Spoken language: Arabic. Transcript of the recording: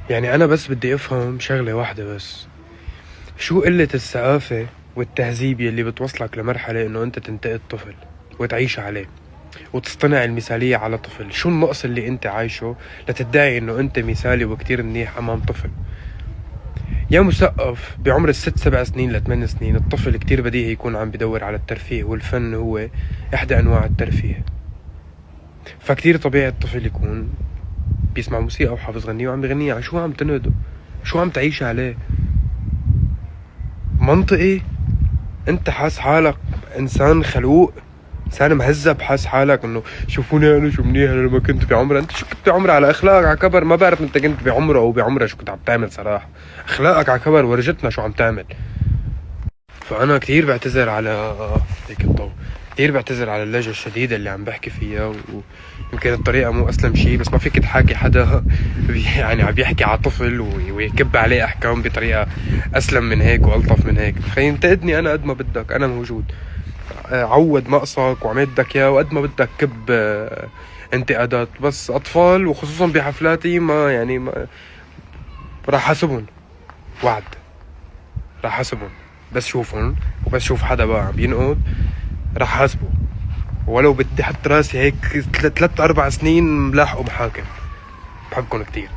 يعني أنا بس بدي أفهم شغلة واحدة بس، شو قلة الثقافة والتهذيب يلي بتوصلك لمرحلة إنه أنت تنتقد طفل وتعيش عليه وتصطنع المثالية على طفل؟ شو النقص اللي أنت عايشه لتدعي إنه أنت مثالي وكتير منيح أمام طفل؟ يا مثقف بعمر ال6 7 سنين ل8 سنين، الطفل كتير بديهي يكون عم بدور على الترفيه، والفن هو إحدى أنواع الترفيه. فكتير طبيعي الطفل يكون بيسمع موسيقى وحافظ غنية وعم بغنيها. على شو عم تنقده؟ شو عم تعيش عليه؟ منطقي؟ انت حاس حالك انسان خلوق، انسان مهذب، حاس حالك انه شوفوني انا شو منيح انا لما كنت بعمره. انت شو كنت بعمره على اخلاقك على كبر؟ ما بعرف انت كنت بعمره او بعمره شو كنت عم تعمل صراحه. اخلاقك على كبر ورجتنا شو عم تعمل. فانا كتير بعتذر على هيك الضوء، كتير بعتذر على اللهجة الشديدة اللي عم بحكي فيها، ويمكن الطريقة مو أسلم شي، بس ما فيك تحاكي حدا يعني عم يحكي على طفل ويكب عليه أحكام بطريقة أسلم من هيك وألطف من هيك. خلينا انتقدني أنا قد ما بدك، أنا موجود. عود نقصك وعملت بدك إياه وقد ما بدك كب انتقادات، بس أطفال وخصوصا بحفلاتي ما يعني ما راح حاسبهم. وعد راح حاسبهم، بس شوفهم وبس شوف حدا بقى عم ينقد راح حاسبه، ولو بدي احط راسي هيك 3 4 سنين ملاحقه محاكم. بحبكم كتير.